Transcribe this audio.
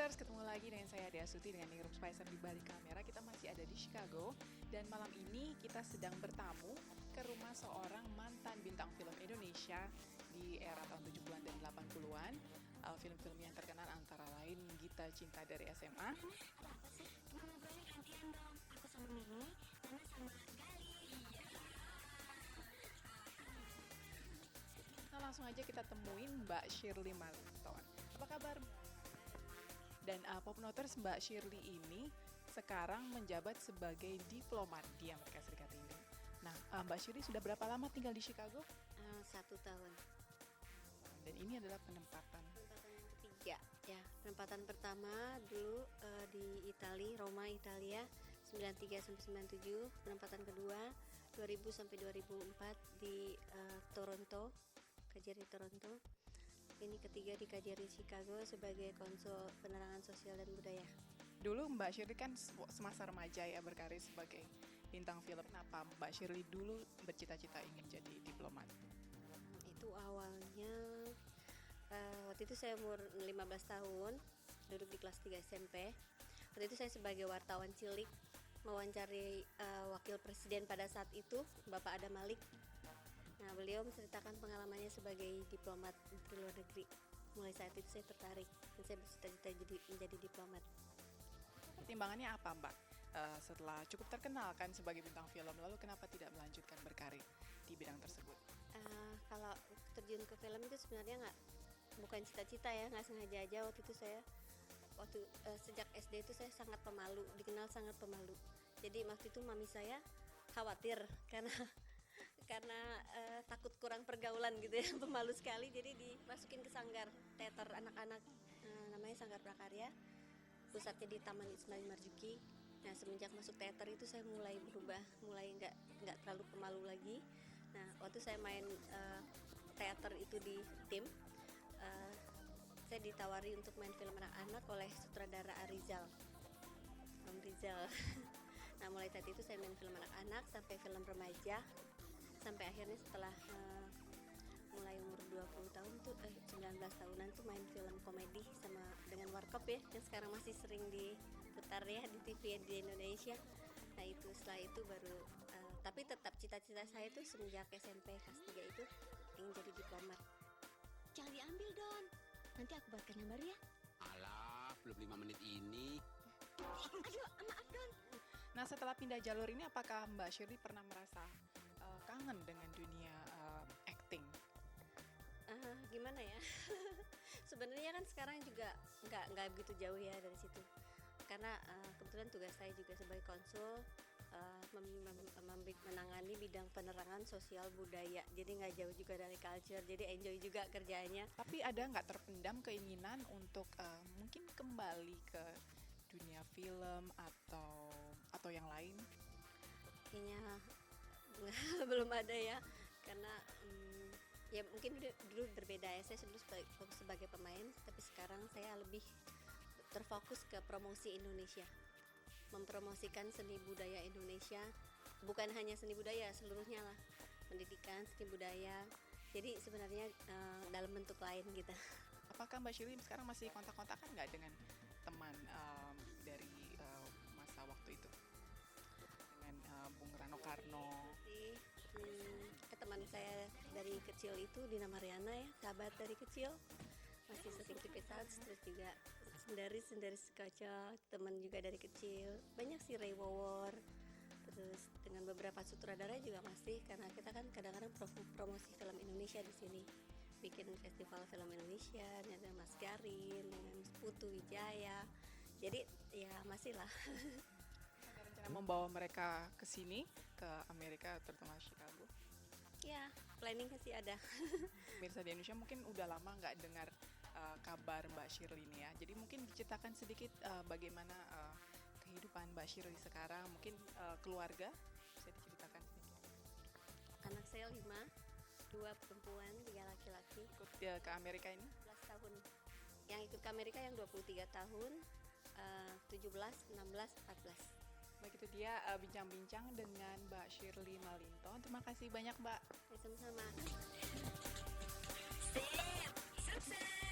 Popnoters, ketemu lagi dengan saya Dea Suti dengan Ningrum Spicer di balik kamera. Kita masih ada di Chicago dan malam ini kita sedang bertamu ke rumah seorang mantan bintang film Indonesia di era tahun 70-an dan 80-an. Film-film yang terkenal antara lain Gita Cinta dari SMA. Kenapa sih? Gimana gue nih gantian dong? Aku sama Mimi, Nana sama Gali. Nah, langsung aja kita temuin Mbak Shirley Malinton. Apa kabar? Dan Popnoters, Mbak Shirley ini sekarang menjabat sebagai diplomat di Amerika Serikat ini. Nah, Mbak Shirley sudah berapa lama tinggal di Chicago? 1 tahun. Dan ini adalah penempatan. Penempatan yang ketiga. Ya, penempatan pertama dulu di Roma, Italia, 93 sampai 97. Penempatan kedua 2000 sampai 2004 di Toronto, Kajari Toronto. Ini ketiga di Kajari Chicago sebagai konsul penerangan sosial dan budaya. Dulu Mbak Shirley kan semasa remaja ya berkarir sebagai bintang film. Kenapa Mbak Shirley dulu bercita-cita ingin jadi diplomat? Itu awalnya waktu itu saya umur 15 tahun, duduk di kelas 3 SMP. Waktu itu saya sebagai wartawan cilik mewawancari wakil presiden pada saat itu, Bapak Adam Malik. Nah, beliau menceritakan pengalamannya sebagai diplomat di luar negeri. Mulai saat itu saya tertarik dan saya bercita-cita menjadi diplomat. Pertimbangannya apa, Mbak? Setelah cukup terkenal kan sebagai bintang film, lalu kenapa tidak melanjutkan berkarir di bidang tersebut? Kalau terjun ke film itu sebenarnya bukan cita-cita ya, nggak sengaja aja. Waktu itu saya sejak SD itu saya sangat pemalu, dikenal sangat pemalu. Jadi waktu itu mami saya khawatir karena takut kurang pergaulan gitu ya, pemalu sekali. Jadi dimasukin ke sanggar teater anak-anak, namanya Sanggar Prakarya, pusatnya di Taman Ismail Marzuki. Nah, semenjak masuk teater itu saya mulai berubah, mulai nggak terlalu pemalu lagi. Nah, waktu saya main teater itu di tim, saya ditawari untuk main film anak-anak oleh sutradara Arizal, Om Rizal. Nah, mulai saat itu saya main film anak-anak sampai film remaja, sampai akhirnya setelah mulai umur 20 tahun tuh 19 tahunan tuh main film komedi dengan Warkop ya, yang sekarang masih sering diputar ya di TV di Indonesia. Nah, itu setelah itu baru tapi tetap cita-cita saya tuh semenjak SMP kelas 3 itu ingin jadi diplomat. Jangan diambil, Don. Nanti aku buatkan yang baru ya. Alah, belum 5 menit ini. Aduh, maaf, Don. Nah, setelah pindah jalur ini, apakah Mbak Shirley pernah merasa kangen dengan dunia acting? Gimana ya? Sebenarnya kan sekarang juga nggak begitu jauh ya dari situ. Karena kebetulan tugas saya juga sebagai konsul menangani bidang penerangan sosial budaya. Jadi nggak jauh juga dari culture. Jadi enjoy juga kerjanya. Tapi ada nggak terpendam keinginan untuk mungkin kembali ke dunia film atau yang lain? Kayaknya belum ada ya, karena ya mungkin dulu berbeda ya. Saya dulu sebagai pemain, tapi sekarang saya lebih terfokus ke promosi Indonesia, mempromosikan seni budaya Indonesia, bukan hanya seni budaya, seluruhnya lah, pendidikan, seni budaya. Jadi sebenarnya dalam bentuk lain gitu. Apakah Mbak Shirley sekarang masih kontak-kontakan nggak dengan teman dari masa waktu itu? Dengan Bung Rano Karno? Teman saya dari kecil itu Dina Mariana ya, sahabat dari kecil, masih sering keep in touch. Terus juga sendaris kaca, teman juga dari kecil, banyak sih, Ray Wawor. Terus dengan beberapa sutradara juga masih, karena kita kan kadang-kadang promosi film Indonesia di sini, bikin festival film Indonesia dengan Mas Garin, dengan Putu Wijaya. Jadi ya masih lah. Ada rencana membawa mereka ke sini, ke Amerika, terutama Chicago? Ya, planningnya sih ada. Pemirsa di Indonesia mungkin udah lama nggak dengar kabar Mbak Shirley ini ya. Jadi mungkin diceritakan sedikit bagaimana kehidupan Mbak Shirley sekarang, mungkin keluarga bisa diceritakan sedikit. Anak saya 5, 2 perempuan, 3 laki-laki. Ikut ke Amerika ini? 11 tahun. Yang ikut ke Amerika yang 23 tahun, 17, 16, 14. Baik, itu dia bincang-bincang dengan Mbak Shirley Malinton. Terima kasih banyak, Mbak. Sama-sama. Sip, sukses.